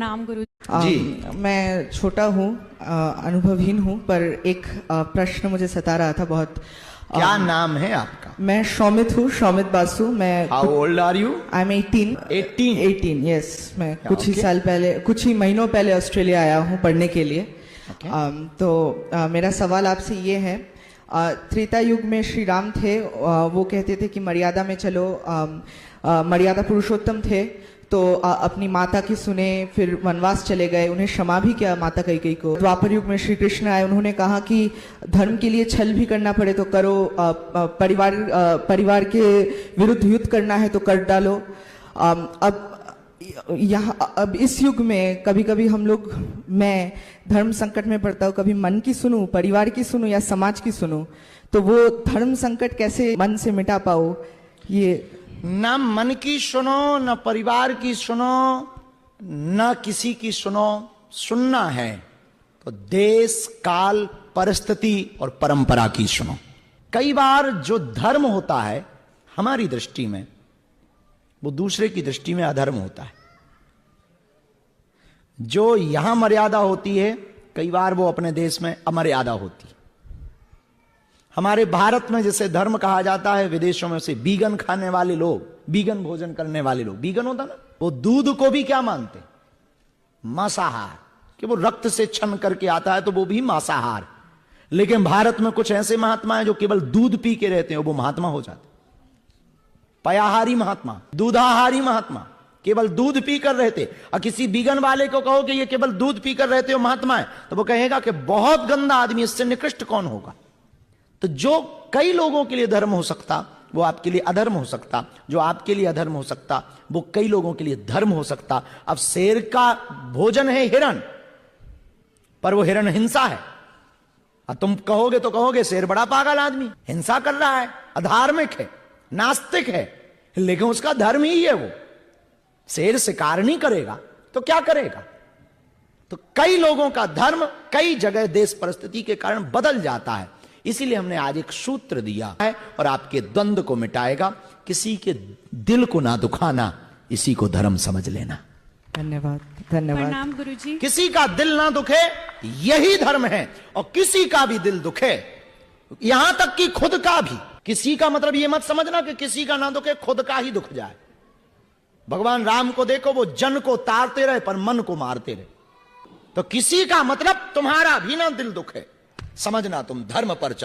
प्रणाम गुरु जी। मैं छोटा हूँ, अनुभवहीन हूँ, पर एक प्रश्न मुझे सता रहा था बहुत। क्या नाम है आपका? मैं शौमित हूँ, शौमित बासु। मैं how old are you? I am 18। 18? Yes. मैं कुछ ही okay. साल पहले, कुछ ही महीनों पहले ऑस्ट्रेलिया आया हूँ पढ़ने के लिए। Okay. तो मेरा सवाल आपसे ये है, त्रेता युग में श्री राम थे, वो कहते थे कि मर्यादा में चलो, मर्यादा पुरुषोत्तम थे, तो अपनी माता की सुने, फिर वनवास चले गए, उन्हें क्षमा भी किया माता कैकेयी को। द्वापर युग में श्री कृष्ण आए, उन्होंने कहा कि धर्म के लिए छल भी करना पड़े तो करो, परिवार के विरुद्ध युद्ध करना है तो कर डालो। अब इस युग में कभी कभी हम लोग, मैं धर्म संकट में पड़ता हूँ, कभी मन की सुनूं, परिवार की सुनूं या समाज की सुनूं, तो वो धर्म संकट कैसे मन से मिटा पाओ? ये न मन की सुनो, न परिवार की सुनो, न किसी की सुनो। सुनना है तो देश, काल, परिस्थिति और परंपरा की सुनो। कई बार जो धर्म होता है हमारी दृष्टि में, वो दूसरे की दृष्टि में अधर्म होता है। जो यहां मर्यादा होती है, कई बार वो अपने देश में अमर्यादा होती है। हमारे भारत में जिसे धर्म कहा जाता है, विदेशों में उसे बीगन खाने वाले लोग, बीगन भोजन करने वाले लोग, बीगन होता ना, वो दूध को भी क्या मानते? मांसाहार, कि वो रक्त से छन करके आता है तो वो भी मांसाहार। लेकिन भारत में कुछ ऐसे महात्मा हैं जो केवल दूध पी के रहते हैं, वो महात्मा हो जाते। पयाहारी महात्मा, दूधाहारी महात्मा, केवल दूध पीकर रहते। और किसी बीगन वाले को कहो कि ये केवल दूध पीकर रहते हो महात्मा है, तो वो कहेगा कि बहुत गंदा आदमी, इससे निकृष्ट कौन होगा। तो जो कई लोगों के लिए धर्म हो सकता, वो आपके लिए अधर्म हो सकता। जो आपके लिए अधर्म हो सकता, वो कई लोगों के लिए धर्म हो सकता। अब शेर का भोजन है हिरण, पर वो हिरण हिंसा है। अब तुम कहोगे तो कहोगे शेर बड़ा पागल आदमी, हिंसा कर रहा है, अधार्मिक है, नास्तिक है, लेकिन उसका धर्म ही है। वो शेर शिकार नहीं करेगा तो क्या करेगा? तो कई लोगों का धर्म कई जगह देश परिस्थिति के कारण बदल जाता है। इसीलिए हमने आज एक सूत्र दिया है और आपके द्वंद्व को मिटाएगा। किसी के दिल को ना दुखाना, इसी को धर्म समझ लेना। धन्यवाद, धन्यवाद। प्रणाम गुरुजी। किसी का दिल ना दुखे, यही धर्म है। और किसी का भी दिल दुखे, यहां तक कि खुद का भी। किसी का मतलब ये मत समझना कि किसी का ना दुखे, खुद का ही दुख जाए। भगवान राम को देखो, वो जन को तारते रहे पर मन को मारते रहे। तो किसी का मतलब तुम्हारा भी ना दिल दुखे, समझना तुम धर्म पर चलो।